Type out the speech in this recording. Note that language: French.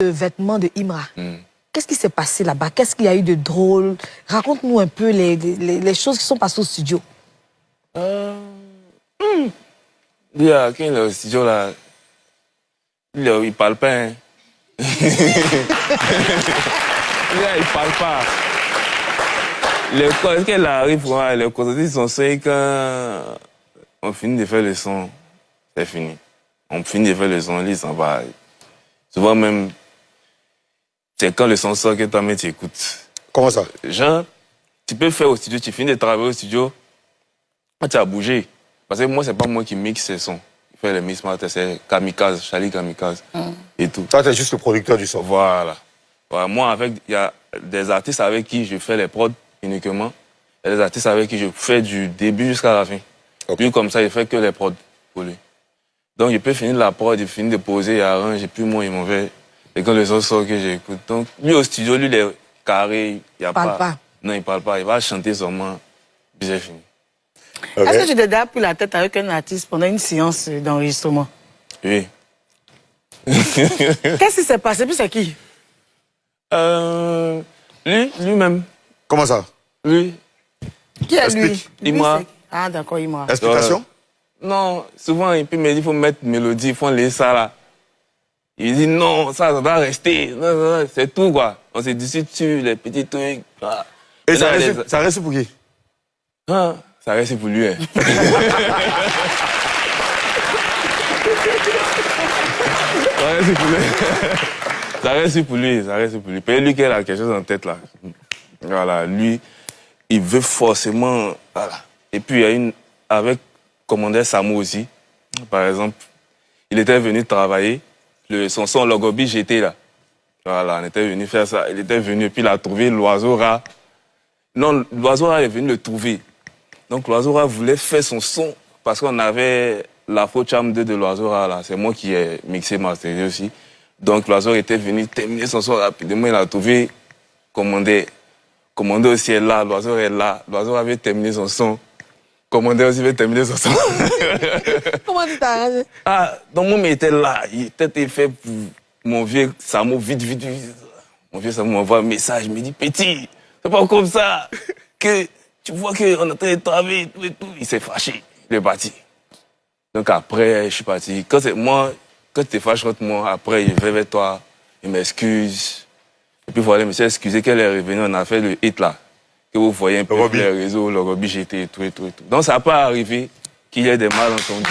Le vêtement de Imra. Qu'est-ce qui s'est passé là-bas? Qu'est-ce qu'il y a eu de drôle? Raconte-nous un peu les choses qui sont passées au studio. Lui, quand il est au studio, là, il parle pas. Hein. Lui, il parle pas. Quand il arrive, les concerts sont seuls quand on finit de faire le son. C'est fini. On finit de faire le son, lui, il s'en va. Souvent même, c'est quand le son sort que toi-même tu écoutes. Comment ça? Genre, tu peux faire au studio, tu finis de travailler au studio, tu as bougé. Parce que moi, c'est pas moi qui mixe ces sons. Il fait les mix masters, c'est Kamikaze, Charlie Kamikaze et tout. Toi, t'es juste le producteur du son. Voilà. Moi, il y a des artistes avec qui je fais les prods uniquement. Il y a des artistes avec qui je fais du début jusqu'à la fin. Okay. Lui, comme ça, il fait que les prods pour lui. Donc, il peut finir la prod, il finit de poser, il arrange, et puis moi, il m'en fait. Et quand le son sort que j'écoute. Donc, lui, au studio, lui, il est carré, il ne parle pas. Non, il parle pas. Il va chanter seulement, puis c'est fini. Okay. Est-ce que tu t'es déjà pris la tête avec un artiste pendant une séance d'enregistrement? Oui. Qu'est-ce qui s'est passé? Puis c'est qui? Lui-même. Comment ça? Lui. Qui est lui? Imra. Ah, d'accord, Imra. Explication? Non, souvent, il me dit qu'il faut mettre mélodie, il faut laisser ça là. Il dit non, ça doit rester. C'est tout, quoi. On s'est dit sur les petits trucs. Ah. Et ça reste pour qui? Ah, ça reste pour lui. Hein. Ça reste pour lui. Peut-être lui qui a quelque chose en tête là. Voilà, lui, il veut forcément. Voilà. Et puis il y a une avec commandeur Samo aussi. Par exemple, il était venu travailler. Son son Logobi, j'étais là. Voilà, on était venu faire ça. Il était venu, puis il a trouvé l'oiseau rat. Non, l'oiseau rat est venu le trouver. Donc l'oiseau rat voulait faire son son parce qu'on avait l'Afro Charm 2 de l'oiseau rat là. C'est moi qui ai mixé, masterisé aussi. Donc l'oiseau était venu terminer son son rapidement. Il a trouvé commandeur. Commandeur aussi est là, l'oiseau est là. L'oiseau avait terminé son son. Commandeur aussi veut terminer son son. Comment tu t'as arrangé? Ah, donc moi, il était là. Il était fait pour mon vieux Samo, vite. Mon vieux Samo m'envoie un message. Il me dit, petit, c'est pas comme ça. Que tu vois qu'on est en train de travailler et tout. Il s'est fâché. Il est parti. Donc après, je suis parti. Quand tu es fâché contre moi, après, il va vers toi. Il m'excuse. Et puis voilà, il me s'est excusé qu'elle est revenue. On a fait le hit là. Que vous voyez un peu sur les réseaux, le Roby GT et tout. Donc ça n'a pas arrivé qu'il y ait des malentendus.